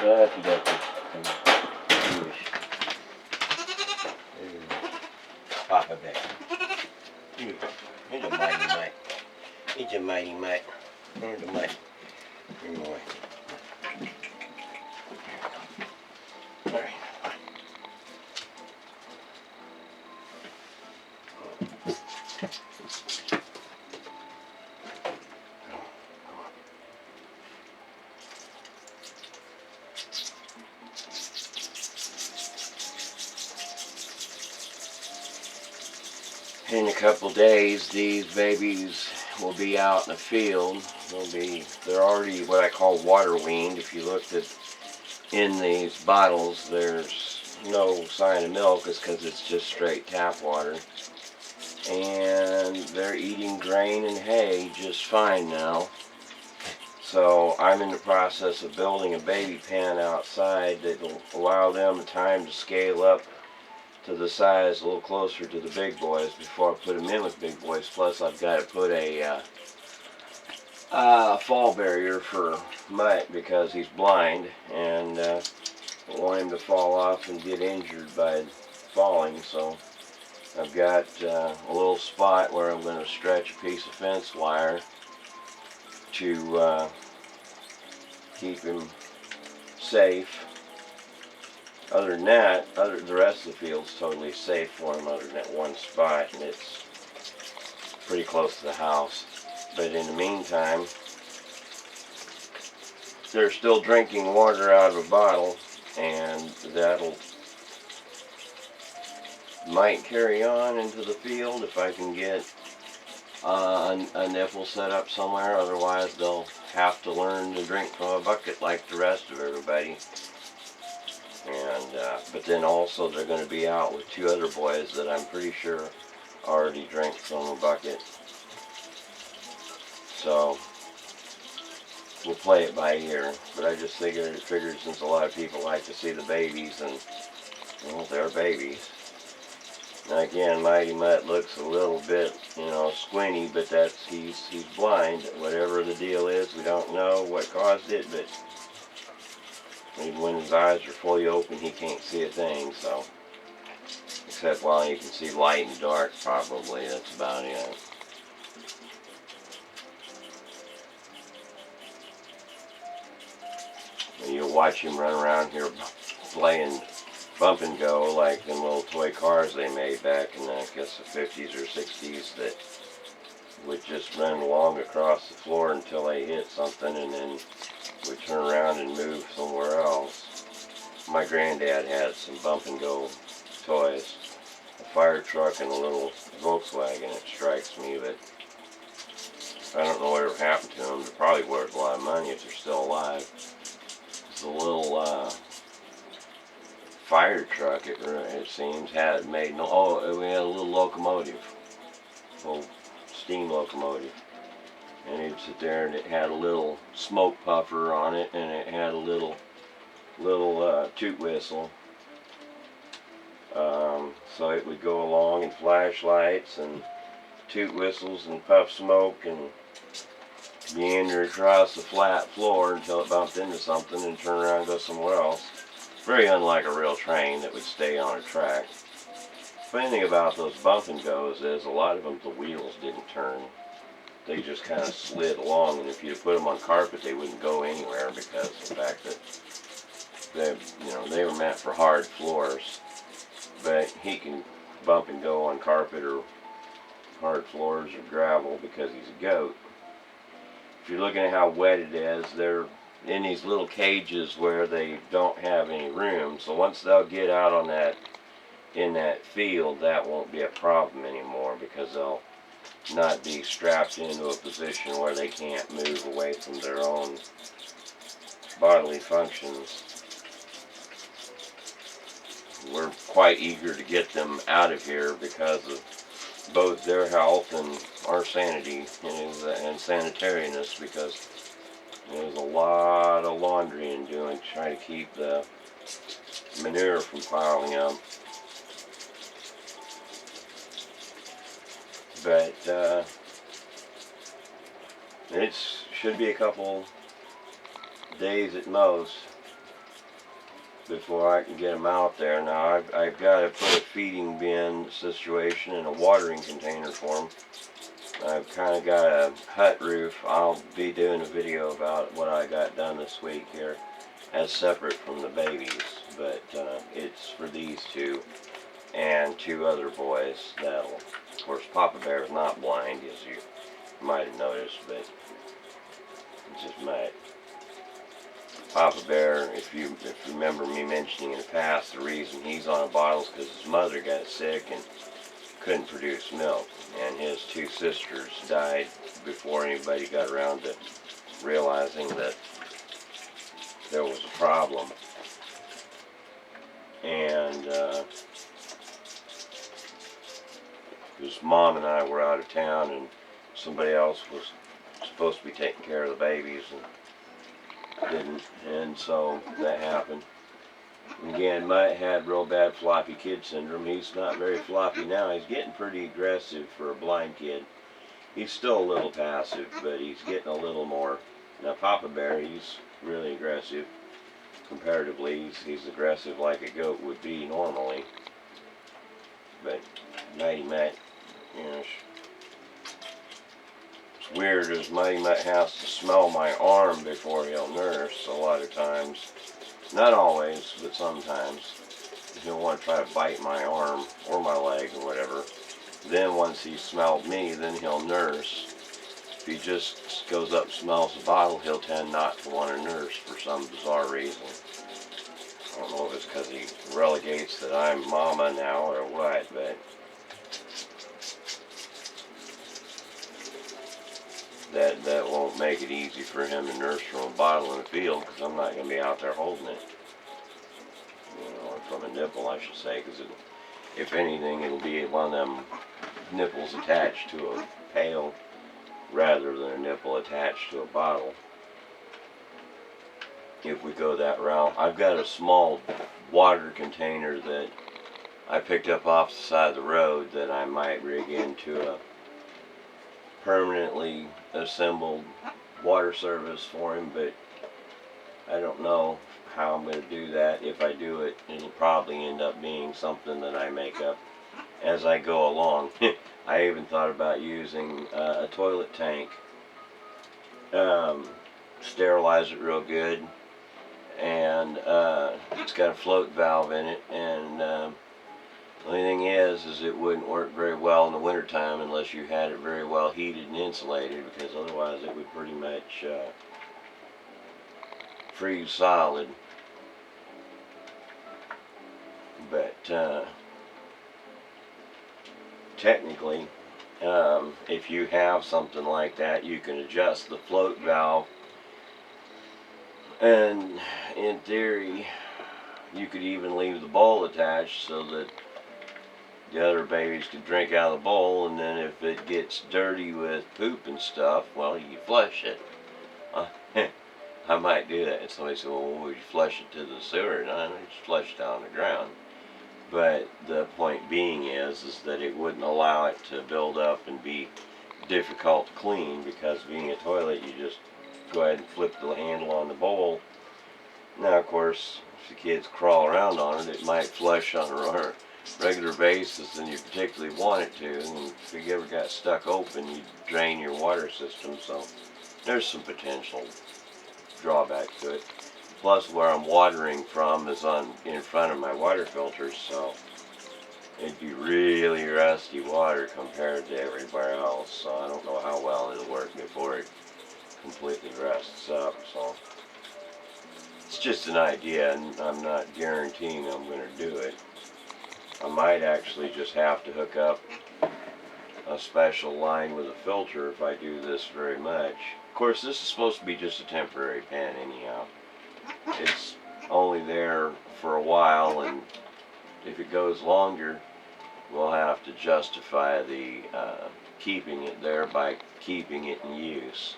If you got some Jewish. Papa Bear. He's a mighty mite. He's a mighty mite. Here's a mite. Here, boy. Alright. In a couple days, these babies will be out in the field. They're already what I call water weaned. If you looked at in these bottles, there's no sign of milk. It's because it's just straight tap water. And they're eating grain and hay just fine now. So I'm in the process of building a baby pen outside that will allow them the time to scale up to the size a little closer to the big boys before I put them in with big boys. Plus I've got to put a fall barrier for Mutt because he's blind, and I don't want him to fall off and get injured by falling. So I've got a little spot where I'm going to stretch a piece of fence wire to keep him safe. Other than that, the rest of the field's totally safe for him other than that one spot, and it's pretty close to the house. But in the meantime, they're still drinking water out of a bottle, and that'll might carry on into the field if I can get a nipple set up somewhere. Otherwise, they'll have to learn to drink from a bucket like the rest of everybody. And but then also they're going to be out with two other boys that I'm pretty sure already drink from a bucket. So we'll play it by ear. But I just figured since a lot of people like to see the babies, and well, they're babies. Now again, Mighty Mutt looks a little bit, squinty, but he's blind. Whatever the deal is, we don't know what caused it, but when his eyes are fully open, he can't see a thing, so. Except while you can see light and dark, probably, that's about it. And you'll watch him run around here playing bump and go like them little toy cars they made back in, I guess, the 50s or 60s that would just run along across the floor until they hit something, and then would turn around and move somewhere else. My granddad had some bump and go toys, a fire truck and a little Volkswagen. It strikes me, but I don't know whatever happened to them. They're probably worth a lot of money if they're still alive. It's a little fire truck. It seems had made no. Oh, we had a little locomotive, little steam locomotive. And he'd sit there, and it had a little smoke puffer on it, and it had a little toot whistle. So it would go along, and flashlights and toot whistles and puff smoke and meander across the flat floor until it bumped into something and turn around and go somewhere else. Very unlike a real train that would stay on a track. Funny thing about those bump and goes is a lot of them, the wheels didn't turn. They just kind of slid along, and if you put them on carpet, they wouldn't go anywhere because of the fact that they were meant for hard floors. But he can bump and go on carpet or hard floors or gravel because he's a goat. If you're looking at how wet it is, they're in these little cages where they don't have any room. So once they'll get out on in that field, that won't be a problem anymore because they'll not be strapped into a position where they can't move away from their own bodily functions. We're quite eager to get them out of here because of both their health and our sanity and sanitariness, because there's a lot of laundry in doing, trying to keep the manure from piling up. But it should be a couple days at most before I can get them out there. Now I've got to put a feeding bin situation and a watering container for them. I've kind of got a hut roof. I'll be doing a video about what I got done this week here as separate from the babies, but it's for these two and two other boys. That'll, of course, Papa Bear is not blind, as you might have noticed, but it's just Mutt. Papa Bear, if you remember me mentioning in the past, the reason he's on a bottle is because his mother got sick and couldn't produce milk, and his two sisters died before anybody got around to realizing that there was a problem. And his mom and I were out of town, and somebody else was supposed to be taking care of the babies and didn't, and so that happened. And again, Mutt had real bad floppy kid syndrome. He's not very floppy now. He's getting pretty aggressive for a blind kid. He's still a little passive, but he's getting a little more. Now Papa Bear, he's really aggressive. Comparatively, he's aggressive like a goat would be normally. But Mighty Mutt, you know, it's weird as Mighty Mutt has to smell my arm before he'll nurse a lot of times. Not always, but sometimes. He'll want to try to bite my arm or my leg or whatever. Then once he's smelled me, then he'll nurse. If he just goes up and smells the bottle, he'll tend not to want to nurse for some bizarre reason. I don't know if it's because he relegates that I'm mama now or what, but that won't make it easy for him to nurse from a bottle in the field, because I'm not going to be out there holding it. You know, or from a nipple, I should say, because if anything, it'll be one of them nipples attached to a pail rather than a nipple attached to a bottle. If we go that route, I've got a small water container that I picked up off the side of the road that I might rig into a permanently assembled water service for him, but I don't know how I'm going to do that. If I do it, it'll probably end up being something that I make up as I go along. I even thought about using a toilet tank, sterilize it real good, and it's got a float valve in it, and the only thing is it wouldn't work very well in the wintertime unless you had it very well heated and insulated, because otherwise it would pretty much freeze solid. But technically, if you have something like that, you can adjust the float valve, and in theory you could even leave the bowl attached so that the other babies could drink out of the bowl, and then if it gets dirty with poop and stuff, well, you flush it. I might do that. And somebody said, well, would you flush it to the sewer? No, I just flush it down the ground. But the point being is that it wouldn't allow it to build up and be difficult to clean, because being a toilet, you just go ahead and flip the handle on the bowl. Now, of course, if the kids crawl around on it, it might flush on a regular basis, and you particularly want it to, and if you ever got stuck open, you drain your water system, so there's some potential drawback to it. Plus, where I'm watering from is in front of my water filters, so it'd be really rusty water compared to everywhere else, so I don't know how well it'll work before it completely rusts up. So it's just an idea, and I'm not guaranteeing I'm going to do it. I might actually just have to hook up a special line with a filter if I do this very much. Of course, this is supposed to be just a temporary pen anyhow. It's only there for a while, and if it goes longer, we'll have to justify the keeping it there by keeping it in use.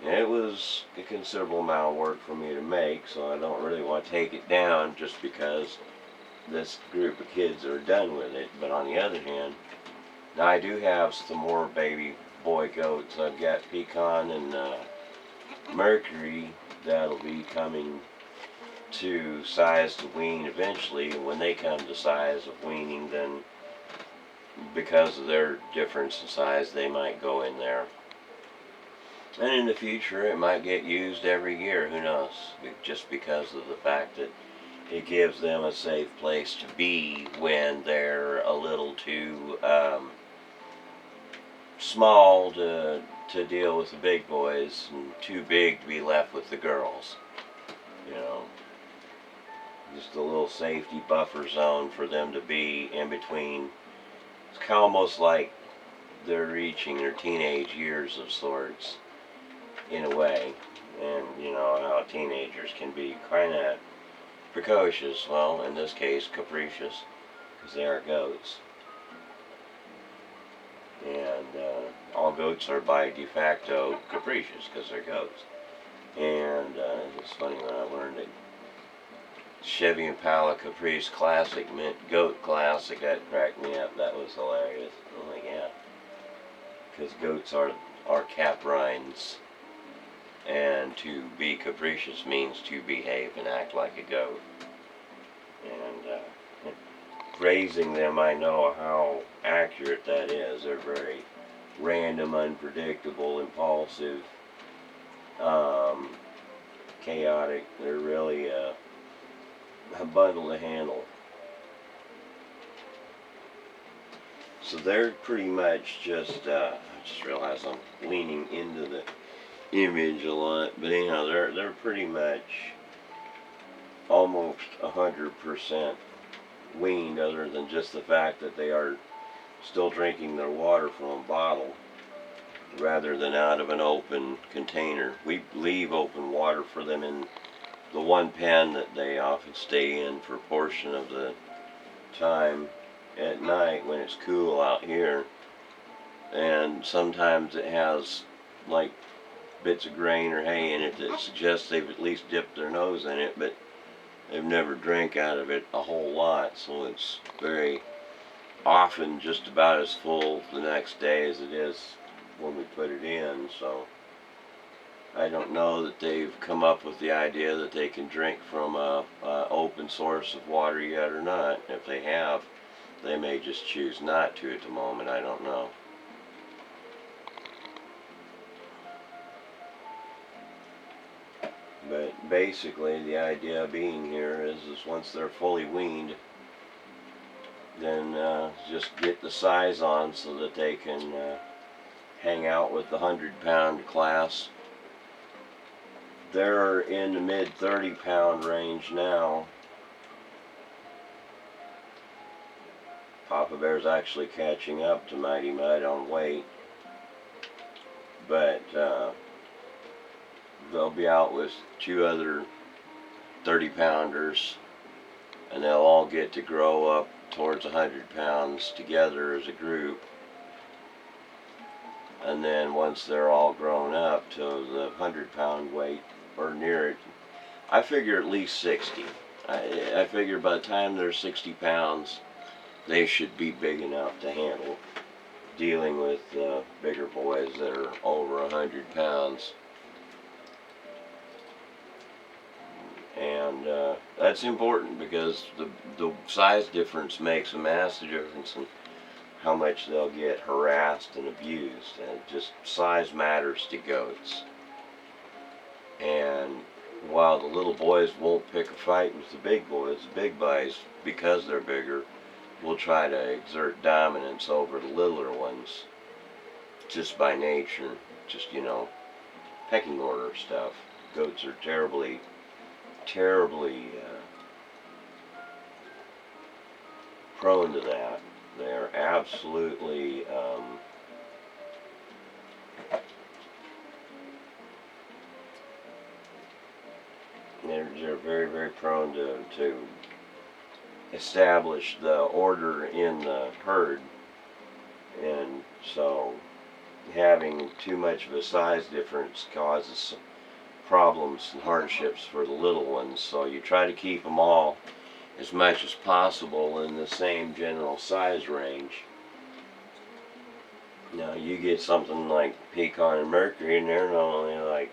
And it was a considerable amount of work for me to make, so I don't really want to take it down just because this group of kids are done with it. But on the other hand, now I do have some more baby boy goats. I've got Pecan and Mercury that'll be coming to size to wean eventually. When they come to size of weaning, then because of their difference in size, they might go in there. And in the future, it might get used every year, who knows? Just because of the fact that it gives them a safe place to be when they're a little too small to deal with the big boys and too big to be left with the girls. You know, just a little safety buffer zone for them to be in between. It's almost like they're reaching their teenage years of sorts, in a way. And you know how teenagers can be kind of precocious, well, in this case, capricious, because they are goats. And all goats are by de facto capricious, because they're goats. And it's funny when I learned that Chevy Impala Caprice Classic meant goat classic. That cracked me up. That was hilarious. I'm like, yeah, because goats are caprines, and to be capricious means to behave and act like a goat. And raising them, I know how accurate that is. They're very random, unpredictable, impulsive, chaotic. They're really a bundle to handle. So they're pretty much just, I just realized I'm leaning into the image a lot, but anyhow, they're pretty much almost 100% weaned, other than just the fact that they are still drinking their water from a bottle rather than out of an open container. We leave open water for them in the one pen that they often stay in for a portion of the time at night when it's cool out here. And sometimes it has like bits of grain or hay in it that suggests they've at least dipped their nose in it, but they've never drank out of it a whole lot, so it's very often just about as full the next day as it is when we put it in. So I don't know that they've come up with the idea that they can drink from a open source of water yet or not. If they have, they may just choose not to at the moment. I don't know. But basically the idea being here is once they're fully weaned, then just get the size on so that they can hang out with the 100-pound class. They're in the mid 30-pound range now. Papa Bear's actually catching up to Mighty Mutt on weight, but they'll be out with 2 other 30-pounders, and they'll all get to grow up towards 100 pounds together as a group. And then once they're all grown up to the 100-pound weight or near it, I figure at least 60. I figure by the time they're 60 pounds, they should be big enough to handle dealing with bigger boys that are over 100 pounds. And that's important because the size difference makes a massive difference in how much they'll get harassed and abused. And just size matters to goats. And while the little boys won't pick a fight with the big boys because they're bigger, will try to exert dominance over the littler ones just by nature. Just, you know, pecking order stuff. Goats are terribly prone to that. They're absolutely they're very, very prone to establish the order in the herd, and so having too much of a size difference causes problems and hardships for the little ones. So you try to keep them all as much as possible in the same general size range. Now you get something like Pecan and Mercury, and they're normally like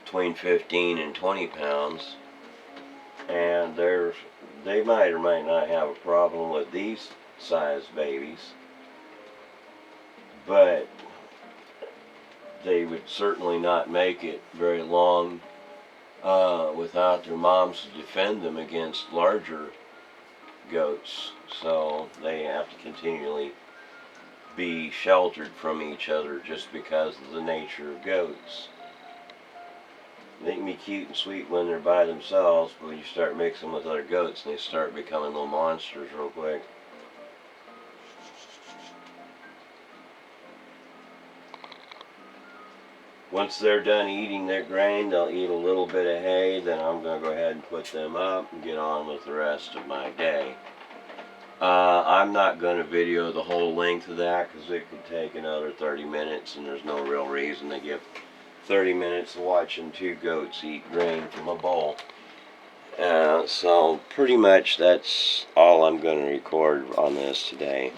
between 15 and 20 pounds. and they might or might not have a problem with these size babies, but they would certainly not make it very long without their moms to defend them against larger goats. So they have to continually be sheltered from each other just because of the nature of goats. They can be cute and sweet when they're by themselves, but when you start mixing with other goats, they start becoming little monsters real quick. Once they're done eating their grain, they'll eat a little bit of hay, then I'm going to go ahead and put them up and get on with the rest of my day. I'm not going to video the whole length of that because it could take another 30 minutes, and there's no real reason to give 30 minutes of watching two goats eat grain from a bowl. So pretty much that's all I'm going to record on this today.